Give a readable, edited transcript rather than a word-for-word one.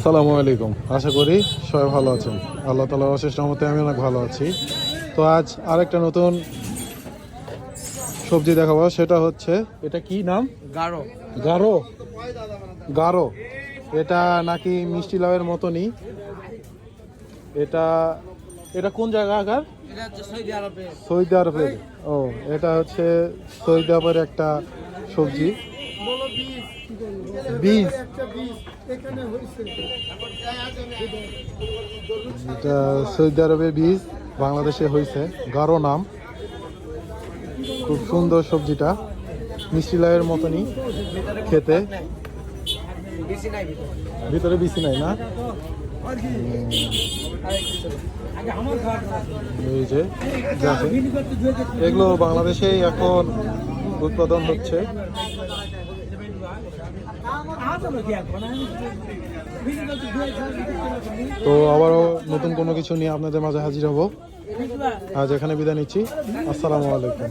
আসসালামু আলাইকুম। আশা করি সবাই ভালো আছেন। আল্লাহ তাআলার অশেষ রহমতে আমি অনেক ভালো আছি। তো আজ আরেকটা নতুন সবজি দেখাবো, সেটা হচ্ছে, এটা কি নাম? গাঢ়। গারো। গারো, এটা নাকি মিষ্টি লাউয়ের মতনই। এটা এটা কোন জায়গাকার? এটা হচ্ছে সৌদি আরবে। সৌদি আরবের। ও, এটা হচ্ছে সৌদি আরবের একটা সবজি। বীজ, এটা সৌদি আরবের বীজ, বাংলাদেশে হয়েছে। গারো নাম। খুব সুন্দর সবজিটা, মিষ্টি লাউয়ের মতনই খেতে। বেশি নাই ভিতরে। ভিতরে বিচি নাই না? এই যে দেখেন, এগুলো বাংলাদেশেই এখন উৎপাদন হচ্ছে। তো আবারও নতুন কোনো কিছু নিয়ে আপনাদের মাঝে হাজির হব। আজ এখানে বিদায় নিচ্ছি। আসসালামু আলাইকুম।